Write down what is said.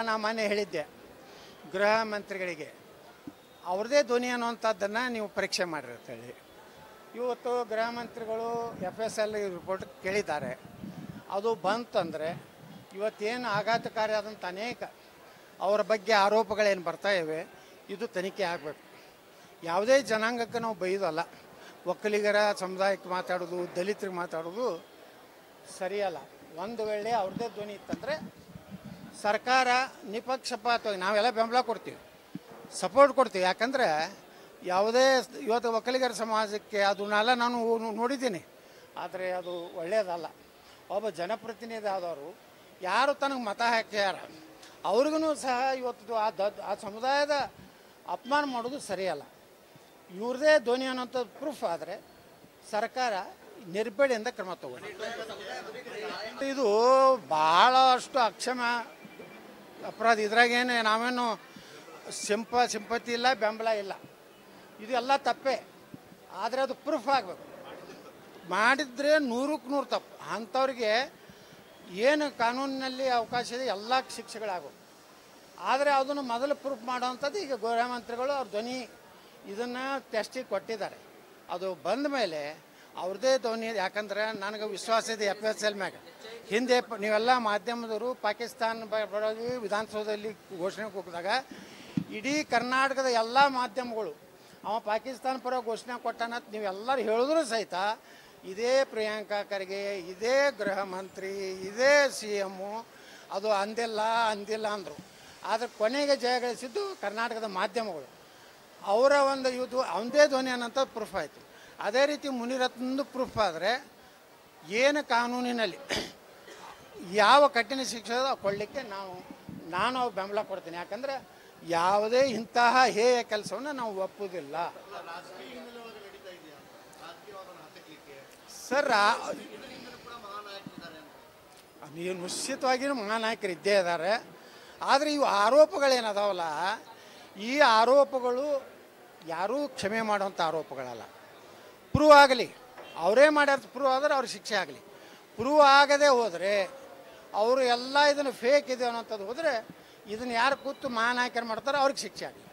ನಾನು ಮೊನ್ನೆ ಹೇಳಿದ್ದೆ ಗೃಹ ಮಂತ್ರಿಗಳಿಗೆ ಅವ್ರದ್ದೇ ಧ್ವನಿ ಅನ್ನುವಂಥದ್ದನ್ನು ನೀವು ಪರೀಕ್ಷೆ ಮಾಡಿರಿ ಅಂತೇಳಿ. ಇವತ್ತು ಗೃಹ ಮಂತ್ರಿಗಳು FSL ರಿಪೋರ್ಟ್ ಕೇಳಿದ್ದಾರೆ. ಅದು ಬಂತಂದರೆ ಇವತ್ತೇನು ಆಘಾತಕಾರಿಯಾದಂಥ ಅನೇಕ ಅವರ ಬಗ್ಗೆ ಆರೋಪಗಳೇನು ಬರ್ತಾ ಇವೆ, ಇದು ತನಿಖೆ ಆಗಬೇಕು. ಯಾವುದೇ ಜನಾಂಗಕ್ಕೆ ನಾವು ಬೈಯೋದಲ್ಲ. ಒಕ್ಕಲಿಗರ ಸಮುದಾಯಕ್ಕೆ ಮಾತಾಡೋದು, ದಲಿತರಿಗೆ ಮಾತಾಡೋದು ಸರಿಯಲ್ಲ. ಒಂದು ವೇಳೆ ಅವ್ರದ್ದೇ ಧ್ವನಿ ಇತ್ತಂದರೆ ಸರ್ಕಾರ ನಿಪಕ್ಷಪಾತವಾಗಿ ನಾವೆಲ್ಲ ಬೆಂಬಲ ಕೊಡ್ತೀವಿ, ಸಪೋರ್ಟ್ ಕೊಡ್ತೀವಿ. ಯಾಕಂದರೆ ಯಾವುದೇ ಇವತ್ತು ಒಕ್ಕಲಿಗರ ಸಮಾಜಕ್ಕೆ ಅದನ್ನೆಲ್ಲ ನಾನು ನೋಡಿದ್ದೀನಿ, ಆದರೆ ಅದು ಒಳ್ಳೆಯದಲ್ಲ. ಒಬ್ಬ ಜನಪ್ರತಿನಿಧಿ ಆದವರು ಯಾರು ತನಗೆ ಮತ ಹಾಕ್ಯಾರ ಅವ್ರಿಗೂ ಸಹ ಇವತ್ತು ಆ ಸಮುದಾಯದ ಅಪಮಾನ ಮಾಡೋದು ಸರಿಯಲ್ಲ. ಇವ್ರದೇ ಧ್ವನಿ ಅನ್ನೋಂಥದ್ದು ಪ್ರೂಫ್ ಆದರೆ ಸರ್ಕಾರ ನಿರ್ಬೇಡೆಯಿಂದ ಕ್ರಮ ತಗೊಂಡು. ಇದು ಭಾಳಷ್ಟು ಅಕ್ಷಮ್ಯ ಅಪರಾಧ. ಇದ್ರಾಗೇನು ನಾವೇನು ಸಿಂಪತಿ ಇಲ್ಲ, ಬೆಂಬಲ ಇಲ್ಲ, ಇದು ಎಲ್ಲ ತಪ್ಪೇ. ಆದರೆ ಅದು ಪ್ರೂಫ್ ಆಗಬೇಕು. ಮಾಡಿದರೆ 100ಕ್ಕೆ 100 ತಪ್ಪು. ಅಂಥವ್ರಿಗೆ ಏನು ಕಾನೂನಿನಲ್ಲಿ ಅವಕಾಶ ಇದೆ ಎಲ್ಲ ಶಿಕ್ಷೆಗಳಾಗಬೇಕು. ಆದರೆ ಅದನ್ನು ಮೊದಲು ಪ್ರೂಫ್ ಮಾಡೋವಂಥದ್ದು ಈಗ ಗೃಹ ಮಂತ್ರಿಗಳು ಅವ್ರ ಧ್ವನಿ ಇದನ್ನು ಟೆಸ್ಟಿಗೆ ಕೊಟ್ಟಿದ್ದಾರೆ. ಅದು ಬಂದ ಮೇಲೆ ಅವ್ರದ್ದೇ ಧ್ವನಿ. ಯಾಕಂದ್ರೆ ನನಗೆ ವಿಶ್ವಾಸ ಇದೆ FSL ಮ್ಯಾಗ. ಹಿಂದೆ ನೀವೆಲ್ಲ ಮಾಧ್ಯಮದವರು ಪಾಕಿಸ್ತಾನ ಬರೋದು ವಿಧಾನಸೌಧದಲ್ಲಿ ಘೋಷಣೆ ಹೋಗಿದಾಗ ಇಡೀ ಕರ್ನಾಟಕದ ಎಲ್ಲ ಮಾಧ್ಯಮಗಳು ಅವ ಪಾಕಿಸ್ತಾನ ಪರ ಘೋಷಣೆ ಕೊಟ್ಟಾನಂತ ನೀವೆಲ್ಲರೂ ಹೇಳಿದ್ರು ಸಹಿತ ಇದೇ ಪ್ರಿಯಾಂಕಾ ಖರ್ಗೆ, ಇದೇ ಗೃಹ ಮಂತ್ರಿ, ಇದೇ CM ಅದು ಅಂದಿಲ್ಲ ಅಂದರು. ಆದರೆ ಕೊನೆಗೆ ಜಯಗಳಿಸಿದ್ದು ಕರ್ನಾಟಕದ ಮಾಧ್ಯಮಗಳು. ಅವರ ಒಂದು ಇದು ಅವನದೇ ಧ್ವನಿ ಅನ್ನೋಂಥ ಪ್ರೂಫ್ ಆಯಿತು. ಅದೇ ರೀತಿ ಮುನಿರತ್ನಂದು ಪ್ರೂಫ್ ಆದರೆ ಏನು ಕಾನೂನಿನಲ್ಲಿ ಯಾವ ಕಠಿಣ ಶಿಕ್ಷೆ ಕೊಡಲಿಕ್ಕೆ ನಾನು ಬೆಂಬಲ ಕೊಡ್ತೀನಿ. ಯಾಕಂದರೆ ಯಾವುದೇ ಇಂತಹ ಹೇಯ ಕೆಲಸವನ್ನು ನಾವು ಒಪ್ಪುವುದಿಲ್ಲ ಸರ್. ನೀವು ನಿಶ್ಚಿತವಾಗಿಯೂ ಮಹಾನಾಯಕರು ಇದ್ದೇ ಇದ್ದಾರೆ. ಆದರೆ ಇವು ಆರೋಪಗಳೇನದಾವಲ್ಲ, ಈ ಆರೋಪಗಳು ಯಾರೂ ಕ್ಷಮೆ ಮಾಡುವಂಥ ಆರೋಪಗಳಲ್ಲ. ಪ್ರೂವ್ ಆಗಲಿ, ಅವರೇ ಮಾಡ್ಯಾರ ಪ್ರೂವ್ ಆದರೆ ಅವ್ರಿಗೆ ಶಿಕ್ಷೆ ಆಗಲಿ. ಪ್ರೂವ್ ಆಗದೆ ಹೋದರೆ ಅವರು ಎಲ್ಲ ಇದನ್ನು ಫೇಕ್ ಇದೆ ಅನ್ನೋಂಥದ್ದು ಹೋದರೆ ಇದನ್ನು ಯಾರು ಕೂತು ಮಹಾನಾಯಕರು ಮಾಡ್ತಾರೋ ಅವ್ರಿಗೆ ಶಿಕ್ಷೆ ಆಗಲಿ.